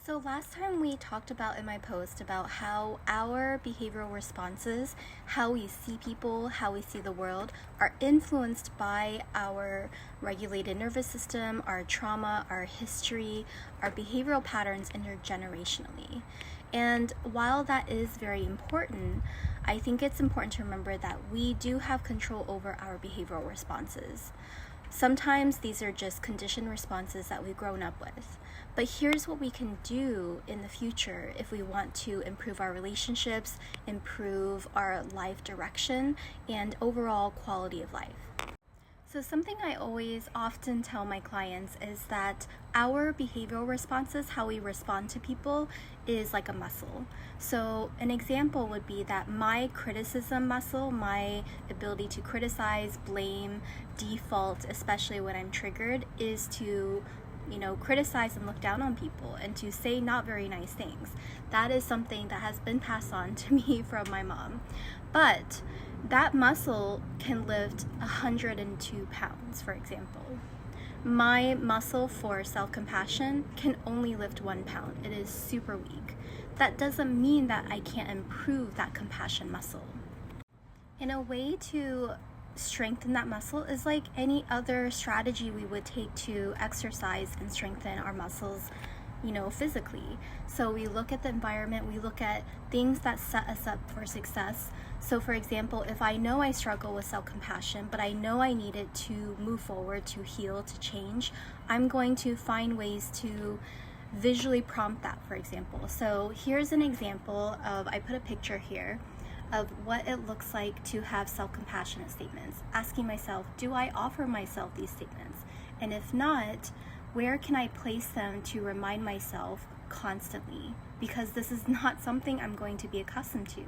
So last time we talked about in my post about how our behavioral responses, how we see people, how we see the world, are influenced by our regulated nervous system, our trauma, our history, our behavioral patterns intergenerationally. And while that is very important, I think it's important to remember that we do have control over our behavioral responses. Sometimes these are just conditioned responses that we've grown up with. But here's what we can do in the future if we want to improve our relationships, improve our life direction, and overall quality of life. So something I always often tell my clients is that our behavioral responses, how we respond to people, is like a muscle. So an example would be that my criticism muscle, my ability to criticize, blame, default, especially when I'm triggered, is to criticize and look down on people and to say not very nice things. That is something that has been passed on to me from my mom. But that muscle can lift 102 pounds, for example. My muscle for self-compassion can only lift 1 pound. It is super weak. That doesn't mean that I can't improve that compassion muscle. In a way to strengthen that muscle is like any other strategy we would take to exercise and strengthen our muscles, physically. So we look at the environment, we look at things that set us up for success. So for example, if I know I struggle with self-compassion, but I know I need it to move forward, to heal, to change, I'm going to find ways to visually prompt that, for example. So here's an example of, I put a picture here of what it looks like to have self-compassionate statements, asking myself, do I offer myself these statements? And if not, where can I place them to remind myself constantly? Because this is not something I'm going to be accustomed to.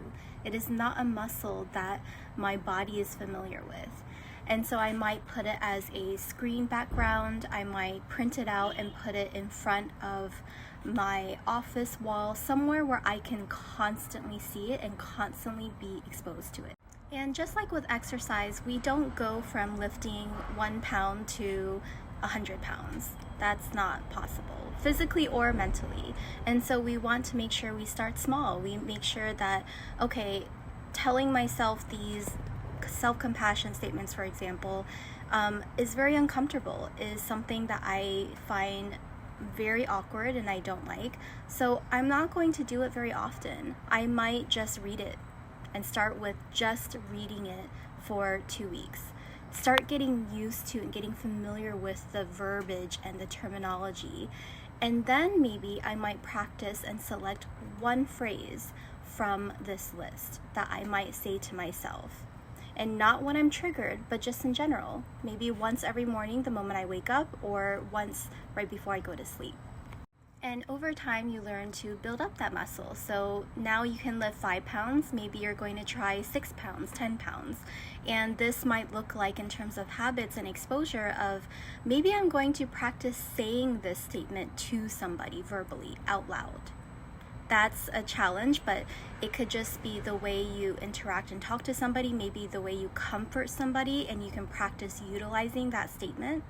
It is not a muscle that my body is familiar with. And so I might put it as a screen background, I might print it out and put it in front of my office wall, somewhere where I can constantly see it and constantly be exposed to it. And just like with exercise, we don't go from lifting 1 pound to 100 pounds. That's not possible, physically or mentally. And so we want to make sure we start small. We make sure that, okay, telling myself these self-compassion statements, for example, is very uncomfortable, is something that I find very awkward and I don't like. So I'm not going to do it very often. I might just read it and start with just reading it for 2 weeks. Start getting used to and getting familiar with the verbiage and the terminology. And then maybe I might practice and select one phrase from this list that I might say to myself. And not when I'm triggered, but just in general. Maybe once every morning the moment I wake up, or once right before I go to sleep. And over time, you learn to build up that muscle. So now you can lift 5 pounds. Maybe you're going to try 6 pounds, 10 pounds. And this might look like, in terms of habits and exposure, of maybe I'm going to practice saying this statement to somebody verbally out loud. That's a challenge, but it could just be the way you interact and talk to somebody, maybe the way you comfort somebody, and you can practice utilizing that statement.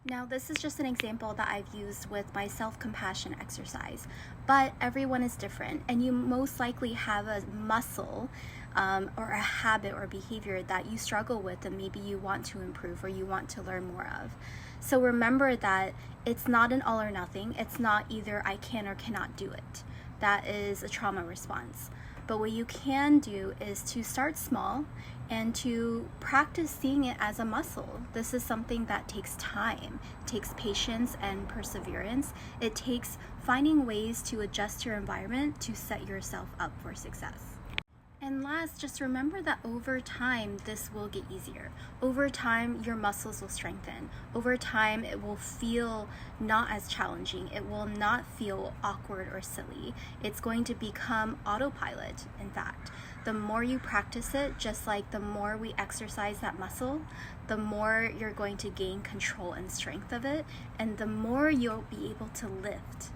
Now, this is just an example that I've used with my self-compassion exercise, but everyone is different, and you most likely have a muscle or a habit or behavior that you struggle with and maybe you want to improve or you want to learn more of. So remember that it's not an all or nothing. It's not either I can or cannot do it. That is a trauma response. But what you can do is to start small and to practice seeing it as a muscle. This is something that takes time, it takes patience and perseverance. It takes finding ways to adjust your environment to set yourself up for success. And last, just remember that over time, this will get easier. Over time, your muscles will strengthen. Over time, it will feel not as challenging. It will not feel awkward or silly. It's going to become autopilot, in fact. The more you practice it, just like the more we exercise that muscle, the more you're going to gain control and strength of it, and the more you'll be able to lift